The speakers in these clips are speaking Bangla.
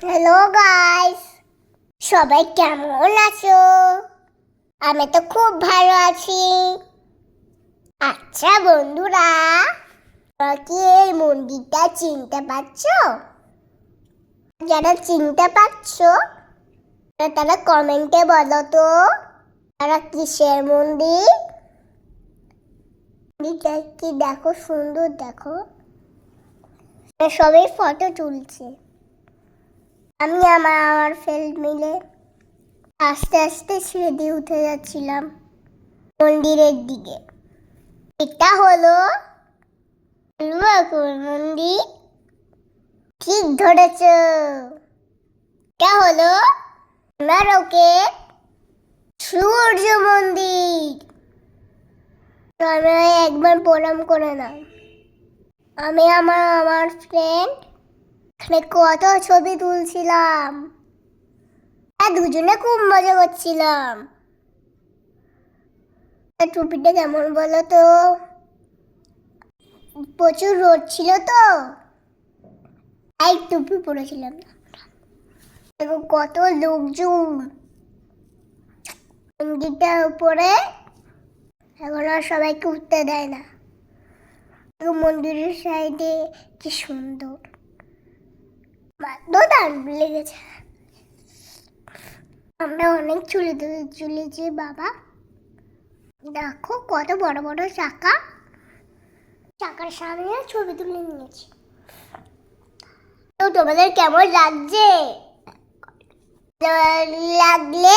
হ্যালো গাইস, সবাই কেমন আছো? আমি তো খুব ভালো আছি। আচ্ছা বন্ধুরা, তোমরা কি এই মন্দিরটা চিনতে পারছো? যারা চিনতে পারছো তারা কমেন্টে বলো তো, তারা কিসের মন্দির? মন্দিরটা কি দেখো, সুন্দর দেখো। সবাই ফটো তুলছে। আমি আমার ফ্রেন্ড মিলে আস্তে আস্তে সিঁড়ি উঠে যাচ্ছিলাম মন্দিরের দিকে। এটা হলো মন্দির, ঠিক ধরেছ। এটা হলো নারকেল সূর্য মন্দির। তোমরা একবার প্রণাম করে নাও। আমি আমার ফ্রেন্ড এখানে কত ছবি তুলছিলাম আর দুজনে খুব মজা করছিলাম। টুপিটা কেমন বলো তো? প্রচুর রোদ ছিল তো তাই টুপি পরেছিলাম না। দেখো কত লোকজন মন্দিরটার উপরে। এখন আর সবাইকে উঠতে দেয় না। মন্দিরের সাইডে কি সুন্দর, দারুণ লেগেছে। আমরা অনেক চলেছি বাবা। দেখো কত বড় বড় চাকা, চাকার সামনে ছবি তুলে নিয়েছি। তো তোমাদের কেমন লাগছে? লাগলে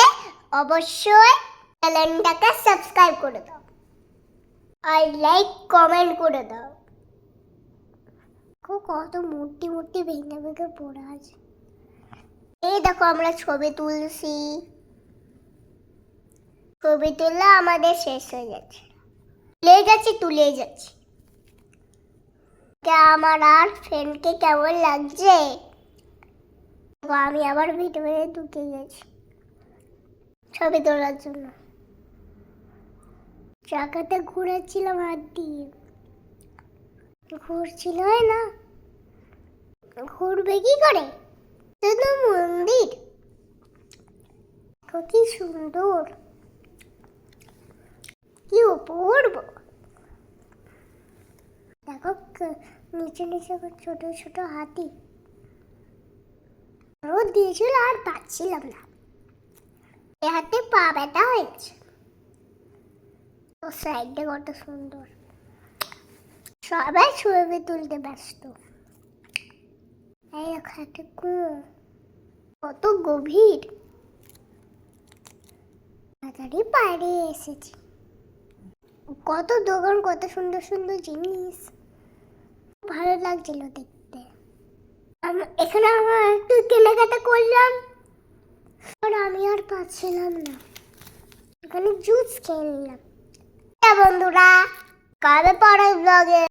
অবশ্যই চ্যানেলটাকে সাবস্ক্রাইব করে দাও আর লাইক কমেন্ট করে দাও। কত মূর্তি ভেঙে ভেঙে পড়ে আছে। এই দেখো আমরা ছবি তুলছি, ছবি তুললে আমাদের শেষ হয়ে যাচ্ছে। তুলে যাচ্ছি। আমার আর ফ্রেন্ডকে কেমন লাগছে? আমি আবার ভিডিও ঢুকে গেছি ছবি তোলার জন্য। চাকাতে ঘুরেছিলাম হাত দিয়ে, ঘুরছিল না, ঘুরবে কি করে? শুধু মন্দির কি সুন্দর, কি অপূর্ব। দেখো নিচে নিচে ছোট ছোট হাতি। রোদ দিয়েছিল আর পাচ্ছিলাম না, এ হাতে পা ব্যথা হয়ে গেছে। সাইডটা কত সুন্দর, সবাই ছবি তুলতে ব্যস্ত। এই হাতে কত গভীর, তাড়াতাড়ি বাইরে এসেছি। কত দোকান, কত সুন্দর সুন্দর জিনিস, ভালো লাগছিল দেখতে। এখানে আমরা একটু কেনাকাটা করলাম আর আমি আর পাচ্ছিলাম না, এখানে জুস খেয়ে নিলাম। বন্ধুরা, কবে পরের ব্লগে